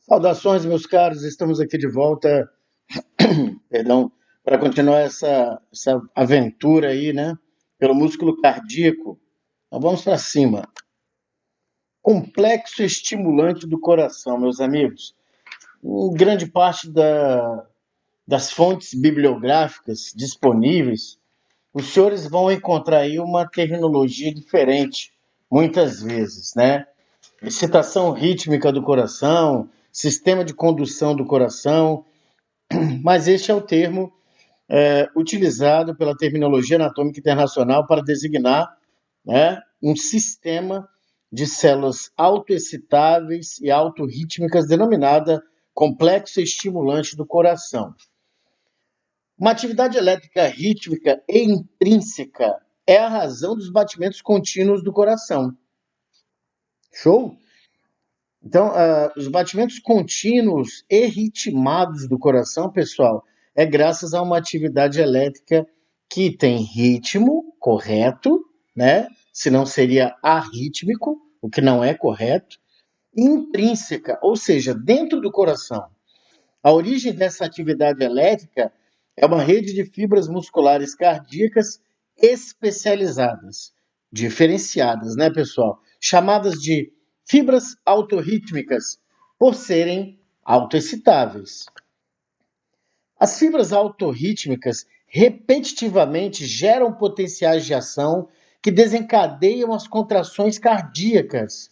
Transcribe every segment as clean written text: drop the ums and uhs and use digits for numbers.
Saudações, meus caros, estamos aqui de volta, perdão, para continuar essa aventura aí, né? Pelo músculo cardíaco. Então, vamos para cima. Complexo estimulante do coração, meus amigos. Em grande parte das fontes bibliográficas disponíveis, os senhores vão encontrar aí uma terminologia diferente, muitas vezes, né? Excitação rítmica do coração, sistema de condução do coração, mas este é o termo utilizado pela terminologia anatômica internacional para designar, né, um sistema de células autoexcitáveis e autorrítmicas denominada complexo estimulante do coração. Uma atividade elétrica rítmica e intrínseca é a razão dos batimentos contínuos do coração. Show? Então, os batimentos contínuos e ritmados do coração, pessoal, é graças a uma atividade elétrica que tem ritmo correto, né? Senão seria arrítmico, o que não é correto, e intrínseca, ou seja, dentro do coração. A origem dessa atividade elétrica é uma rede de fibras musculares cardíacas especializadas, diferenciadas, né, pessoal? Chamadas de fibras autorrítmicas, por serem autoexcitáveis. As fibras autorrítmicas repetitivamente geram potenciais de ação que desencadeiam as contrações cardíacas.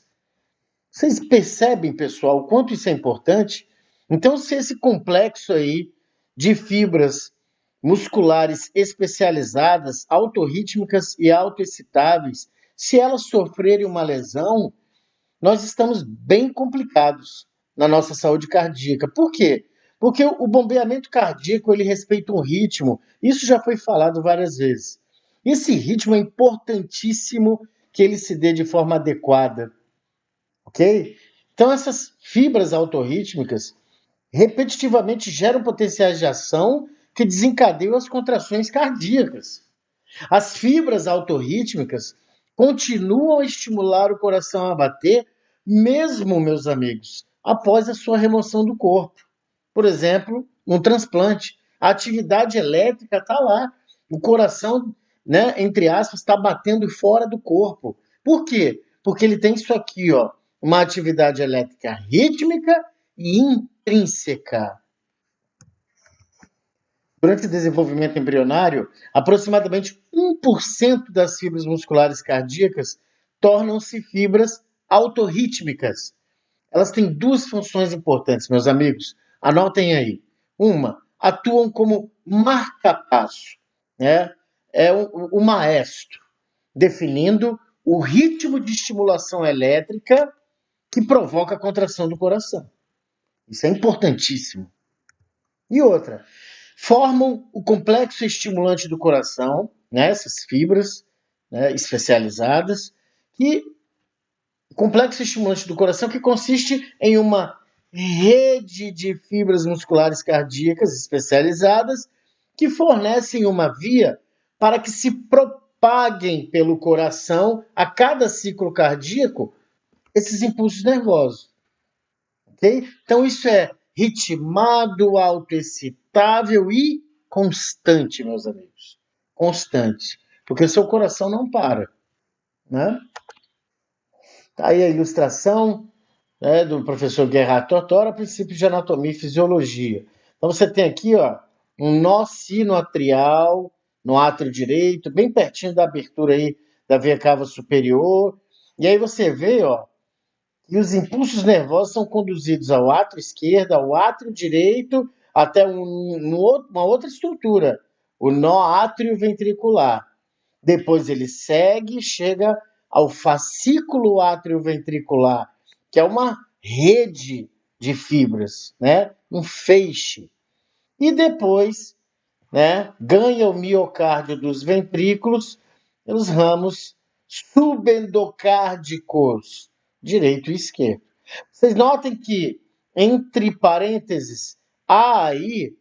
Vocês percebem, pessoal, o quanto isso é importante? Então, se esse complexo aí de fibras musculares especializadas, autorrítmicas e autoexcitáveis, se elas sofrerem uma lesão, nós estamos bem complicados na nossa saúde cardíaca. Por quê? Porque o bombeamento cardíaco ele respeita um ritmo, isso já foi falado várias vezes. Esse ritmo é importantíssimo que ele se dê de forma adequada, ok? Então essas fibras autorrítmicas repetitivamente geram potenciais de ação que desencadeiam as contrações cardíacas. As fibras autorrítmicas continuam a estimular o coração a bater, mesmo, meus amigos, após a sua remoção do corpo. Por exemplo, um transplante. A atividade elétrica está lá. O coração, né, entre aspas, está batendo fora do corpo. Por quê? Porque ele tem isso aqui, ó, uma atividade elétrica rítmica e intrínseca. Durante o desenvolvimento embrionário, aproximadamente 1% das fibras musculares cardíacas tornam-se fibras autorrítmicas. Elas têm duas funções importantes, meus amigos. Anotem aí. Uma, atuam como marca-passo, né? É o maestro, definindo o ritmo de estimulação elétrica que provoca a contração do coração. Isso é importantíssimo. E outra, formam o complexo estimulante do coração, né, essas fibras, né, especializadas, que o complexo estimulante do coração que consiste em uma rede de fibras musculares cardíacas especializadas que fornecem uma via para que se propaguem pelo coração a cada ciclo cardíaco esses impulsos nervosos. Okay? Então, isso é ritmado, autoexcitável e constante, meus amigos. Constante. Porque o seu coração não para. Né? Tá aí a ilustração, né, do professor Gerhard Tortora, princípios de anatomia e fisiologia. Então, você tem aqui, ó, um nó sinoatrial no átrio direito, bem pertinho da abertura aí da veia cava superior. E aí você vê, ó, e os impulsos nervosos são conduzidos ao átrio esquerdo, ao átrio direito, até uma outra estrutura, o nó átrio ventricular. Depois ele segue e chega ao fascículo átrio ventricular, que é uma rede de fibras, né? Um feixe. E depois, né, ganha o miocárdio dos ventrículos, os ramos subendocárdicos, direito e esquerdo. Vocês notem que, entre parênteses, há aí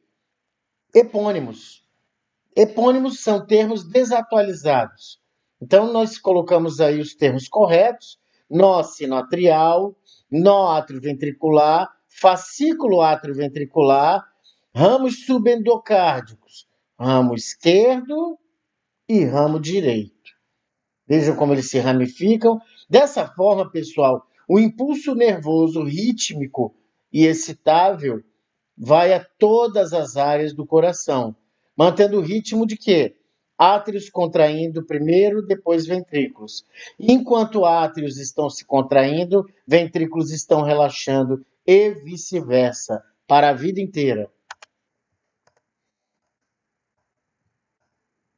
epônimos. Epônimos são termos desatualizados. Então, nós colocamos aí os termos corretos: nó sinoatrial, nó atrioventricular, fascículo atrioventricular, ramos subendocárdicos, ramo esquerdo e ramo direito. Vejam como eles se ramificam. Dessa forma, pessoal, o impulso nervoso rítmico e excitável vai a todas as áreas do coração, mantendo o ritmo de quê? Átrios contraindo primeiro, depois ventrículos. Enquanto átrios estão se contraindo, ventrículos estão relaxando e vice-versa, para a vida inteira.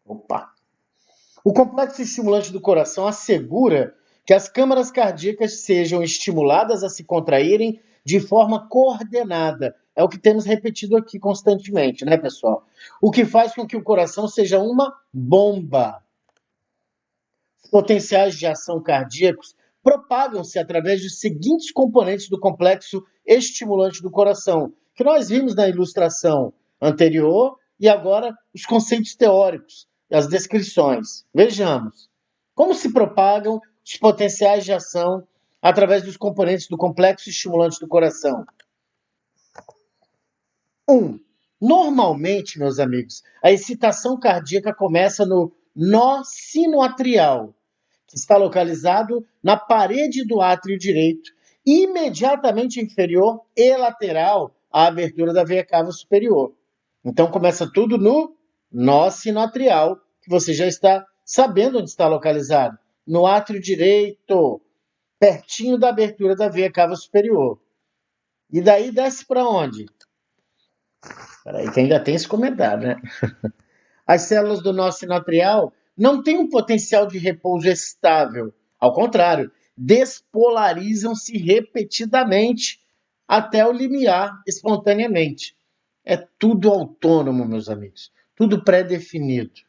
Opa! O complexo estimulante do coração assegura que as câmaras cardíacas sejam estimuladas a se contraírem de forma coordenada. É o que temos repetido aqui constantemente, né, pessoal? O que faz com que o coração seja uma bomba. Os potenciais de ação cardíacos propagam-se através dos seguintes componentes do complexo estimulante do coração, que nós vimos na ilustração anterior e agora os conceitos teóricos e as descrições. Vejamos. Como se propagam os potenciais de ação através dos componentes do complexo estimulante do coração? 1. Normalmente, meus amigos, a excitação cardíaca começa no nó sinoatrial, que está localizado na parede do átrio direito, imediatamente inferior e lateral à abertura da veia cava superior. Então começa tudo no nó sinoatrial, que você já está sabendo onde está localizado, no átrio direito, pertinho da abertura da veia cava superior. E daí desce para onde? Peraí, que ainda tem esse comentário, né? As células do nó sinoatrial não têm um potencial de repouso estável. Ao contrário, despolarizam-se repetidamente até o limiar espontaneamente. É tudo autônomo, meus amigos. Tudo pré-definido.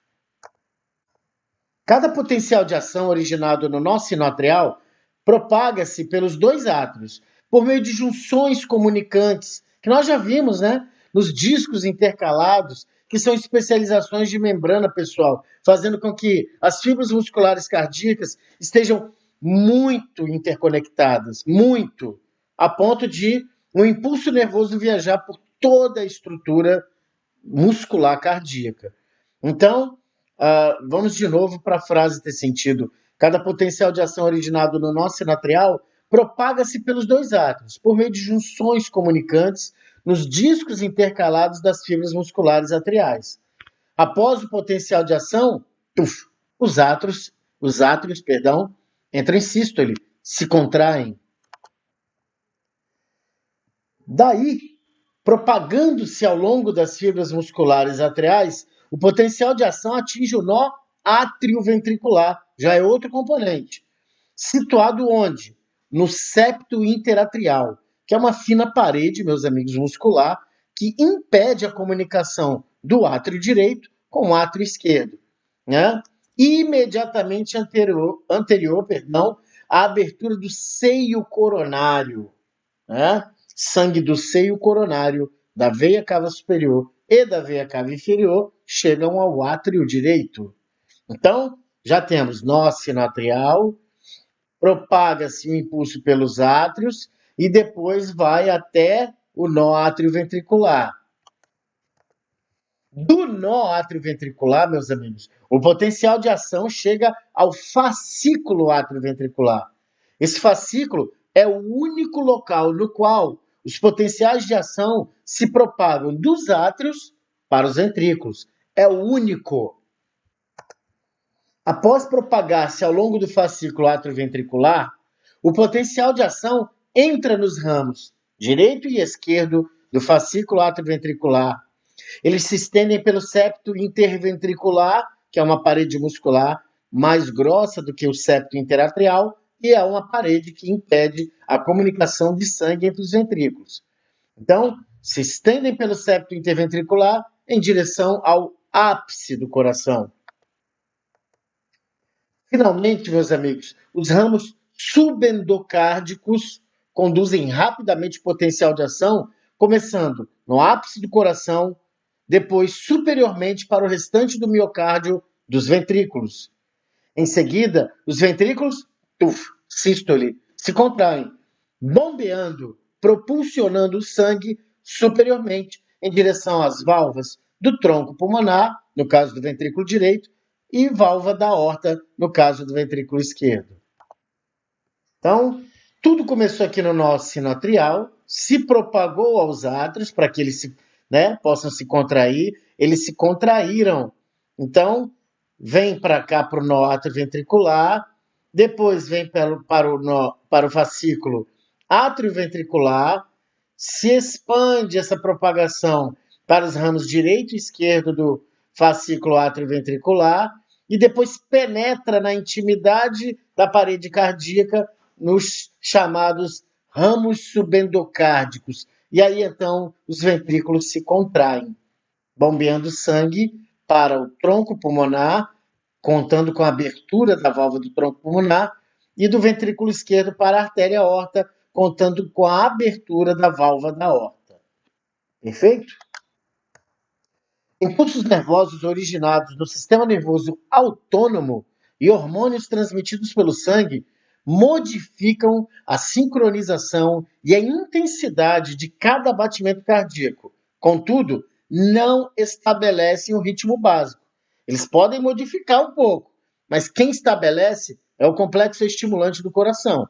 Cada potencial de ação originado no nó sinoatrial propaga-se pelos dois átrios, por meio de junções comunicantes, que nós já vimos, né? Nos discos intercalados, que são especializações de membrana, pessoal, fazendo com que as fibras musculares cardíacas estejam muito interconectadas, muito, a ponto de um impulso nervoso viajar por toda a estrutura muscular cardíaca. Então, vamos de novo para a frase ter sentido. Cada potencial de ação originado no nó sinoatrial propaga-se pelos dois átrios, por meio de junções comunicantes nos discos intercalados das fibras musculares atriais. Após o potencial de ação, os átrios, entram em sístole, se contraem. Daí, propagando-se ao longo das fibras musculares atriais, o potencial de ação atinge o nó atrioventricular, já é outro componente. Situado onde? No septo interatrial, que é uma fina parede, meus amigos, muscular, que impede a comunicação do átrio direito com o átrio esquerdo, né? Imediatamente anterior à abertura do seio coronário, né? Sangue do seio coronário, da veia cava superior e da veia cava inferior chegam ao átrio direito. Então, já temos nó sinoatrial, propaga-se o impulso pelos átrios e depois vai até o nó atrioventricular. Do nó atrioventricular, meus amigos, o potencial de ação chega ao fascículo atrioventricular. Esse fascículo é o único local no qual os potenciais de ação se propagam dos átrios para os ventrículos. É o único. Após propagar-se ao longo do fascículo atrioventricular, o potencial de ação entra nos ramos direito e esquerdo do fascículo atrioventricular. Eles se estendem pelo septo interventricular, que é uma parede muscular mais grossa do que o septo interatrial, e é uma parede que impede a comunicação de sangue entre os ventrículos. Então, se estendem pelo septo interventricular em direção ao ápice do coração. Finalmente, meus amigos, os ramos subendocárdicos conduzem rapidamente o potencial de ação, começando no ápice do coração, depois superiormente para o restante do miocárdio dos ventrículos. Em seguida, os ventrículos, sístole, se contraem, bombeando propulsionando o sangue superiormente em direção às válvulas do tronco pulmonar, no caso do ventrículo direito, e válvula da aorta, no caso do ventrículo esquerdo. Então, tudo começou aqui no nó sinoatrial, se propagou aos átrios para que eles possam se contrair, eles se contraíram. Então, vem para cá para o nó atrioventricular, depois vem para o fascículo atrioventricular, se expande essa propagação para os ramos direito e esquerdo do fascículo atrioventricular e depois penetra na intimidade da parede cardíaca nos chamados ramos subendocárdicos. E aí, então, os ventrículos se contraem, bombeando sangue para o tronco pulmonar, contando com a abertura da válvula do tronco pulmonar, e do ventrículo esquerdo para a artéria aorta, contando com a abertura da válvula da aorta. Perfeito? Impulsos nervosos originados no sistema nervoso autônomo e hormônios transmitidos pelo sangue modificam a sincronização e a intensidade de cada batimento cardíaco. Contudo, não estabelecem um ritmo básico. Eles podem modificar um pouco, mas quem estabelece é o complexo estimulante do coração.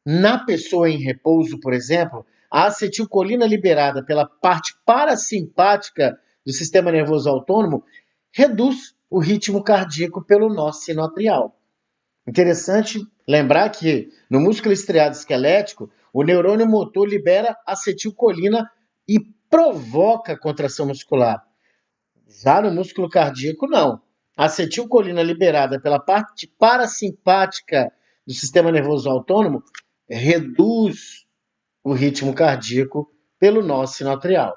Na pessoa em repouso, por exemplo, a acetilcolina liberada pela parte parasimpática do sistema nervoso autônomo reduz o ritmo cardíaco pelo nó sinoatrial. Interessante lembrar que no músculo estriado esquelético, o neurônio motor libera acetilcolina e provoca a contração muscular. Já no músculo cardíaco, não. A acetilcolina liberada pela parte parasimpática do sistema nervoso autônomo reduz o ritmo cardíaco pelo nó sinoatrial.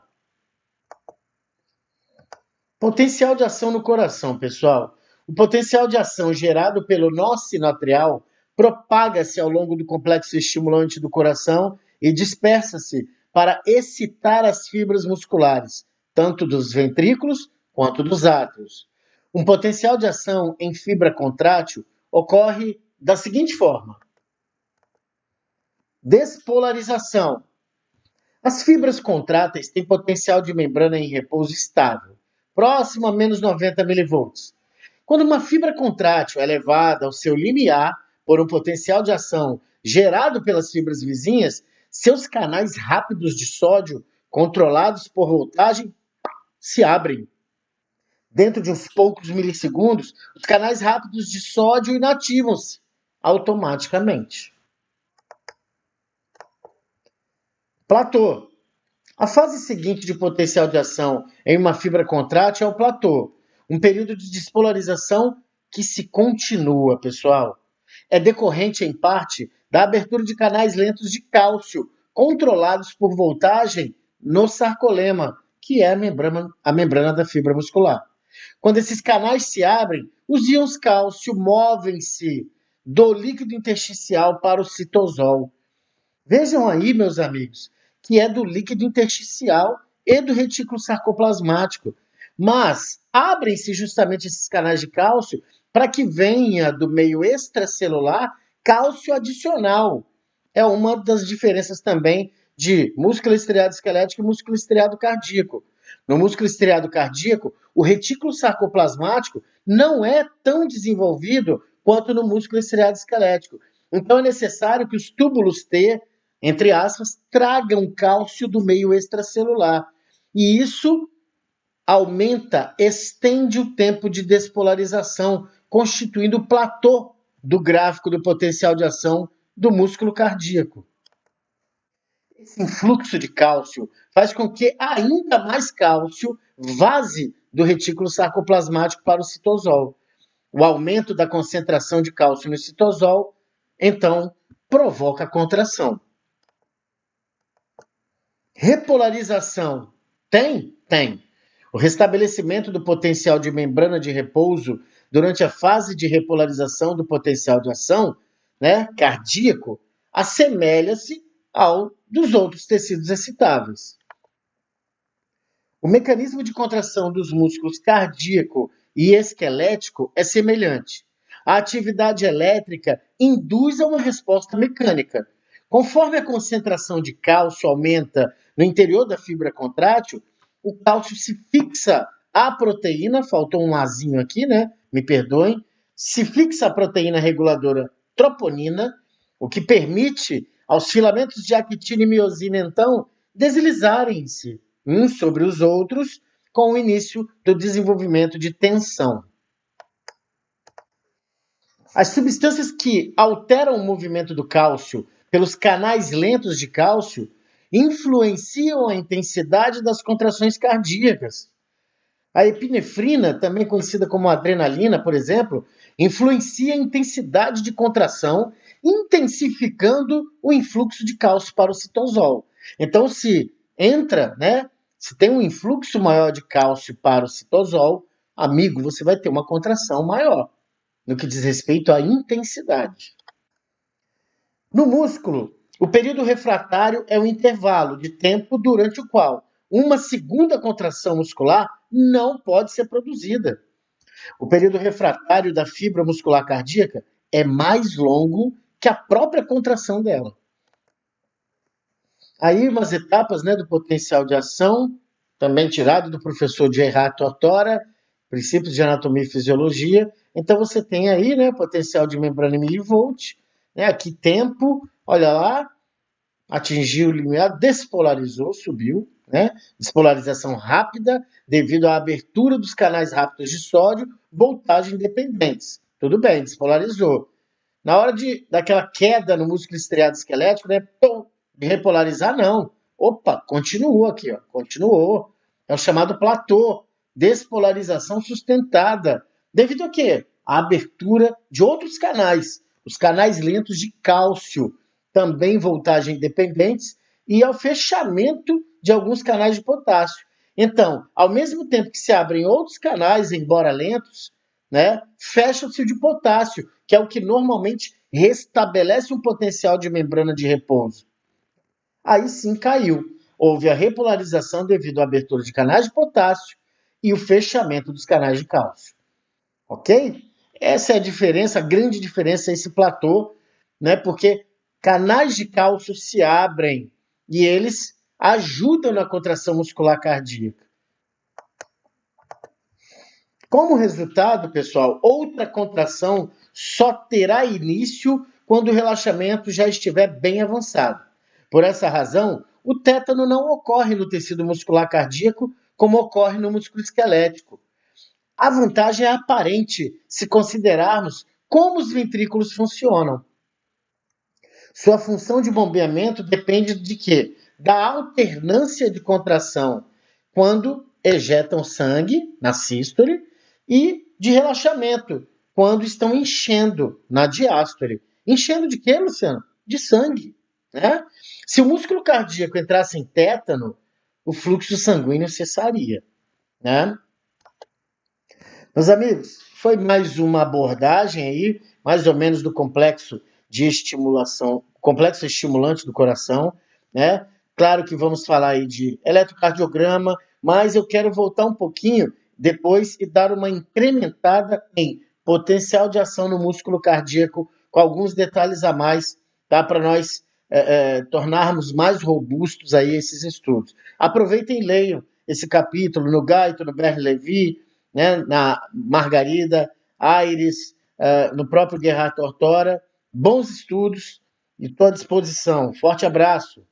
Potencial de ação no coração, pessoal. O potencial de ação gerado pelo nó sinoatrial propaga-se ao longo do complexo estimulante do coração e dispersa-se para excitar as fibras musculares, tanto dos ventrículos quanto dos átrios. Um potencial de ação em fibra contrátil ocorre da seguinte forma: despolarização. As fibras contráteis têm potencial de membrana em repouso estável, próximo a menos 90 mV. Quando uma fibra contrátil é levada ao seu limiar por um potencial de ação gerado pelas fibras vizinhas, seus canais rápidos de sódio, controlados por voltagem, se abrem. Dentro de uns poucos milissegundos, os canais rápidos de sódio inativam-se automaticamente. Platô. A fase seguinte de potencial de ação em uma fibra contrátil é o platô, um período de despolarização que se continua, pessoal. É decorrente, em parte, da abertura de canais lentos de cálcio, controlados por voltagem no sarcolema, que é a membrana da fibra muscular. Quando esses canais se abrem, os íons cálcio movem-se do líquido intersticial para o citosol. Vejam aí, meus amigos, que é do líquido intersticial e do retículo sarcoplasmático. Mas abrem-se justamente esses canais de cálcio para que venha do meio extracelular cálcio adicional. É uma das diferenças também de músculo estriado esquelético e músculo estriado cardíaco. No músculo estriado cardíaco, o retículo sarcoplasmático não é tão desenvolvido quanto no músculo estriado esquelético. Então é necessário que os túbulos T, entre aspas, tragam cálcio do meio extracelular. E isso aumenta, estende o tempo de despolarização, constituindo o platô do gráfico do potencial de ação do músculo cardíaco. Esse influxo de cálcio faz com que ainda mais cálcio vaze do retículo sarcoplasmático para o citosol. O aumento da concentração de cálcio no citosol, então, provoca a contração. Repolarização tem? Tem. O restabelecimento do potencial de membrana de repouso durante a fase de repolarização do potencial de ação, cardíaco, assemelha-se ao dos outros tecidos excitáveis. O mecanismo de contração dos músculos cardíaco e esquelético é semelhante. A atividade elétrica induz a uma resposta mecânica. Conforme a concentração de cálcio aumenta no interior da fibra contrátil, o cálcio se fixa à proteína, faltou um azinho aqui, né? Me perdoem. Se fixa a proteína reguladora troponina, o que permite aos filamentos de actina e miosina, então, deslizarem-se uns sobre os outros com o início do desenvolvimento de tensão. As substâncias que alteram o movimento do cálcio pelos canais lentos de cálcio influenciam a intensidade das contrações cardíacas. A epinefrina, também conhecida como adrenalina, por exemplo, influencia a intensidade de contração, intensificando o influxo de cálcio para o citosol. Então, se entra, né, se tem um influxo maior de cálcio para o citosol, amigo, você vai ter uma contração maior no que diz respeito à intensidade. No músculo, o período refratário é o intervalo de tempo durante o qual uma segunda contração muscular não pode ser produzida. O período refratário da fibra muscular cardíaca é mais longo que a própria contração dela. Aí umas etapas, né, do potencial de ação, também tirado do professor Gerhard Tortora, Princípios de Anatomia e Fisiologia. Então você tem aí, né, potencial de membrana em milivolt, né, aqui tempo, olha lá, atingiu o limiar, despolarizou, subiu, né, despolarização rápida devido à abertura dos canais rápidos de sódio, voltagem dependentes. Tudo bem, despolarizou. Na hora daquela queda no músculo estriado esquelético, né, de repolarizar, não. Opa, continuou aqui, ó, continuou. É o chamado platô, despolarização sustentada. Devido a quê? A abertura de outros canais, os canais lentos de cálcio, também voltagem dependentes, e ao fechamento de alguns canais de potássio. Então, ao mesmo tempo que se abrem outros canais, embora lentos, né, fecha-se o de potássio, que é o que normalmente restabelece um potencial de membrana de repouso. Aí sim caiu. Houve a repolarização devido à abertura de canais de potássio e o fechamento dos canais de cálcio. Ok? Essa é a diferença, a grande diferença, esse platô, né? Porque canais de cálcio se abrem e eles ajudam na contração muscular cardíaca. Como resultado, pessoal, outra contração só terá início quando o relaxamento já estiver bem avançado. Por essa razão, o tétano não ocorre no tecido muscular cardíaco como ocorre no músculo esquelético. A vantagem é aparente se considerarmos como os ventrículos funcionam. Sua função de bombeamento depende de quê? Da alternância de contração quando ejetam sangue na sístole e de relaxamento quando estão enchendo na diástole. Enchendo de quê, Luciano? De sangue, né? Se o músculo cardíaco entrasse em tétano, o fluxo sanguíneo cessaria, né? Meus amigos, foi mais uma abordagem aí, mais ou menos do complexo de estimulação, complexo estimulante do coração, né? Claro que vamos falar aí de eletrocardiograma, mas eu quero voltar um pouquinho depois e dar uma incrementada em potencial de ação no músculo cardíaco, com alguns detalhes a mais, tá? Para nós tornarmos mais robustos aí esses estudos. Aproveitem e leiam esse capítulo no Gaito, no Berle-Levy, né, na Margarida, Aires, no próprio Gerhard Tortora. Bons estudos e estou à disposição. Forte abraço.